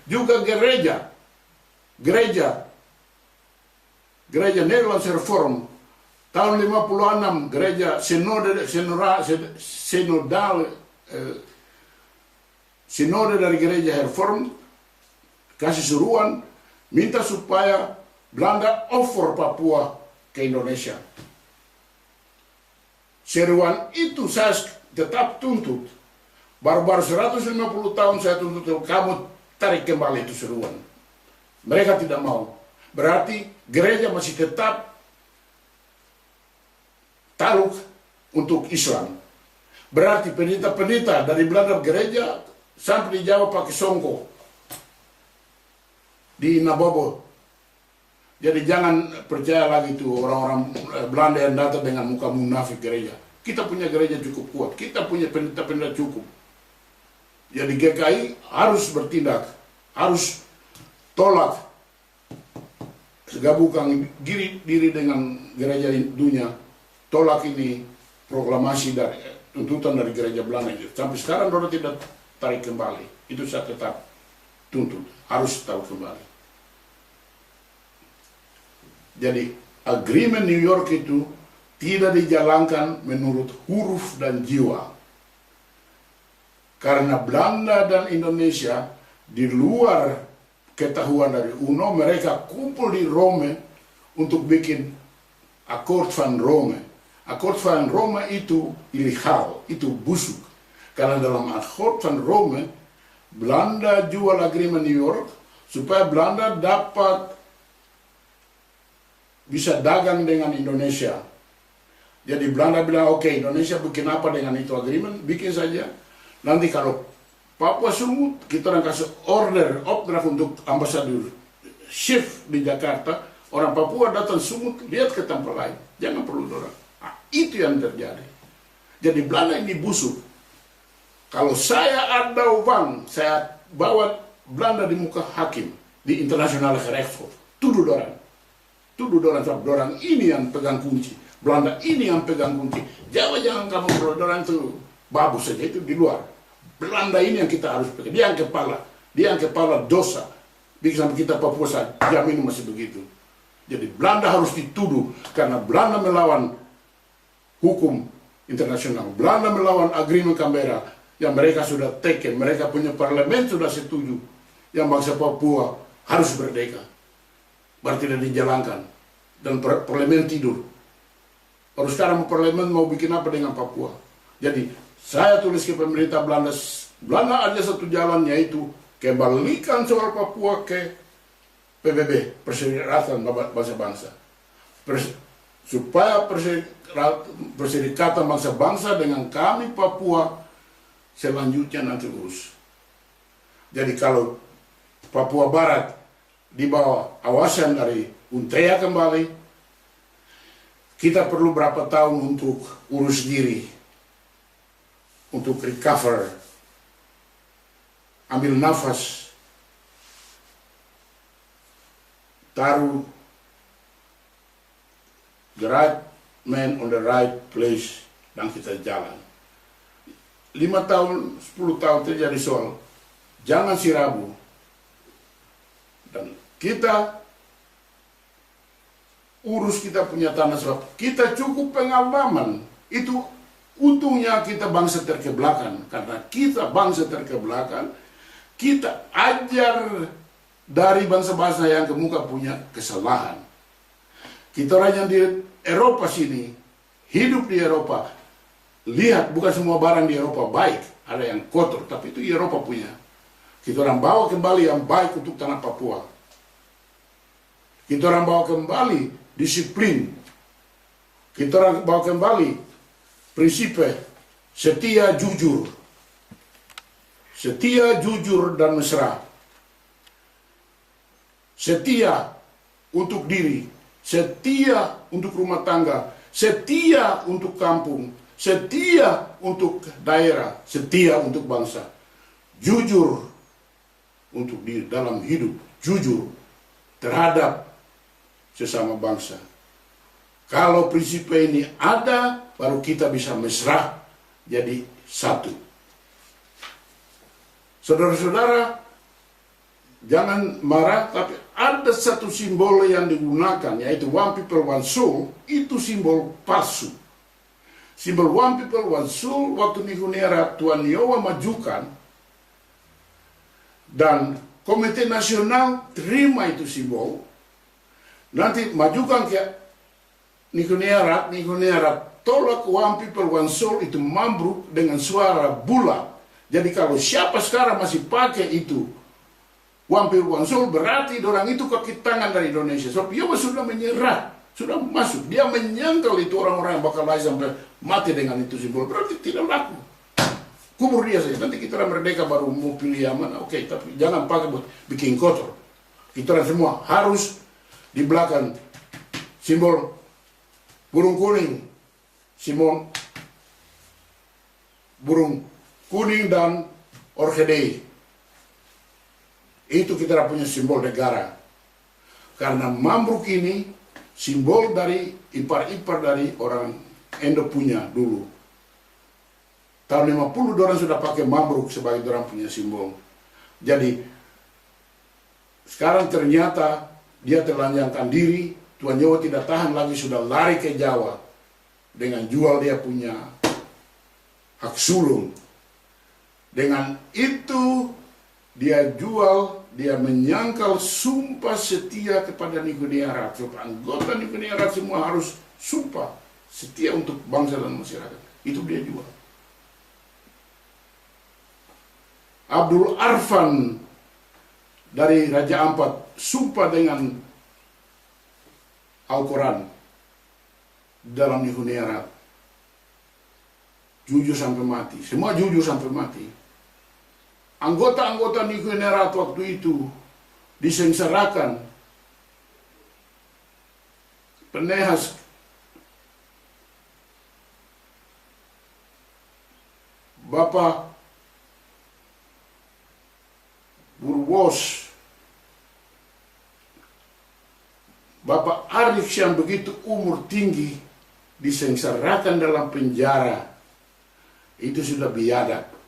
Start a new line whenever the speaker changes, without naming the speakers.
Juga gereja Nederlands Reform tahun 56, gereja sinode dari gereja Hervormd kasih seruan minta supaya Belanda offer Papua ke Indonesia. Seruan itu saya tetap tuntut. Baru-baru 150 tahun saya tuntut, kamu tarik kembali itu seruan. Mereka tidak mau. Berarti gereja masih tetap takluk untuk Islam. Berarti pendeta-pendeta dari Belanda gereja sampai di Jawa pakai songkok di Nabobo. Jadi jangan percaya lagi tuh orang-orang Belanda yang datang dengan muka munafik gereja. Kita punya gereja cukup kuat, kita punya pendeta-pendeta cukup. Jadi GKI harus bertindak, harus tolak, gabungkan diri dengan gereja dunia, tolak ini proklamasi dari tuntutan dari gereja Belanda. Sampai sekarang orang tidak tarik kembali. Itu saya tetap tuntut, harus tahu kembali. Jadi agreement New York itu tidak dijalankan menurut huruf dan jiwa. Karena Belanda dan Indonesia di luar ketahuan dari UNO, mereka kumpul di Rome untuk bikin Akkoord van Rome. Akkoord van Rome itu ilegal, itu busuk. Karena dalam Akkoord van Rome, Belanda jual agreement New York supaya Belanda dapat bisa dagang dengan Indonesia. Jadi Belanda bilang, oke, Indonesia bikin apa dengan itu agreement, bikin saja. Nanti kalau Papua sumut, kita akan kasih opdracht untuk ambasador shift di Jakarta. Orang Papua datang sumut, lihat ke tempat lain. Jangan perlu dorang. Nah, itu yang terjadi. Jadi Belanda ini busuk. Kalau saya ada uang, saya bawa Belanda di muka hakim, di Internasionale Gerechtshof. Tuduh dorang. Tuduh dorang ini yang pegang kunci. Belanda ini yang pegang kunci. Jawa jangan kamu perlu dorang itu babu saja, itu di luar. Belanda ini yang kita harus pegang. Dia yang kepala dosa. Bikin sampai kita Papua saja, jamin masih begitu. Jadi Belanda harus dituduh karena Belanda melawan hukum internasional. Belanda melawan agreement Canberra yang mereka sudah taken. Mereka punya parlemen sudah setuju yang bangsa Papua harus merdeka. Berarti tidak dijalankan. Dan parlemen tidur. Baru sekarang parlemen mau bikin apa dengan Papua. Jadi saya tulis ke pemerintah Belanda. Belanda ada satu jalan, yaitu kembalikan soal Papua ke PBB, Perserikatan Bangsa-Bangsa. Supaya Perserikatan Bangsa-Bangsa dengan kami Papua selanjutnya nanti urus. Jadi kalau Papua Barat di bawah awasan dari UNTEA kembali, kita perlu berapa tahun untuk urus diri, untuk recover, ambil nafas, taruh the right man on the right place, dan kita jalan. 5 tahun, 10 tahun terjadi soal, jangan si ragu. Dan kita urus kita punya tanah, sebab kita cukup pengalaman. Itu untungnya kita bangsa terkebelakang. Karena kita bangsa terkebelakang, kita ajar dari bangsa-bangsa yang kemuka punya kesalahan. Kita orang yang di Eropa sini, hidup di Eropa, lihat bukan semua barang di Eropa baik, ada yang kotor, tapi itu Eropa punya. Kita orang bawa kembali yang baik untuk tanah Papua. Kita orang bawa kembali disiplin. Kita orang bawa kembali prinsip setia, jujur. Setia, jujur, dan mesra. Setia untuk diri. Setia untuk rumah tangga. Setia untuk kampung. Setia untuk daerah. Setia untuk bangsa. Jujur untuk diri dalam hidup, jujur terhadap sesama bangsa. Kalau prinsip ini ada, baru kita bisa mesra jadi satu. Saudara-saudara, Jangan marah, tapi ada satu simbol yang digunakan, yaitu one people, one soul, itu simbol palsu. Simbol one people, one soul, waktu Nihunera Tuan Yowa majukan, dan Komite Nasional terima itu simbol, nanti majukan ke Nihunera tolak one people, one soul itu mambruk dengan suara bulat. Jadi kalau siapa sekarang masih pakai itu, one people, one soul, berarti orang itu kaki tangan dari Indonesia. So, Yowa sudah menyerah, sudah masuk. Dia menyangkal itu orang-orang yang bakal lahir sampai mati dengan itu simbol. Berarti tidak laku. Kubur dia saja. Nanti kita orang merdeka baru mau pilih yang mana. Oke, tapi jangan pakai buat bikin kotor. Kita orang semua harus di belakang simbol burung kuning. Simbol burung kuning dan orkidee. Itu kita punya simbol negara. Karena mambruk ini simbol dari ipar-ipar dari orang Indo punya dulu. Tahun 50 orang sudah pakai mambruk sebagai orang punya simbol. Jadi sekarang ternyata dia telanjangkan diri, Tuan Yowa tidak tahan lagi, sudah lari ke Jawa dengan jual dia punya hak sulung. Dengan itu dia jual, dia menyangkal sumpah setia kepada Nihunera. Anggota Nihunera semua harus sumpah setia untuk bangsa dan masyarakat. Itu dia jual. Abdul Arfan dari Raja Ampat sumpah dengan Al-Quran dalam Nihunera. Jujur sampai mati. Semua jujur sampai mati. Anggota-anggota Nihunera waktu itu disengsarakan. Penehas Bapak Burwos, Bapak Arif yang begitu umur tinggi disengsarakan dalam penjara. Itu sudah biadab.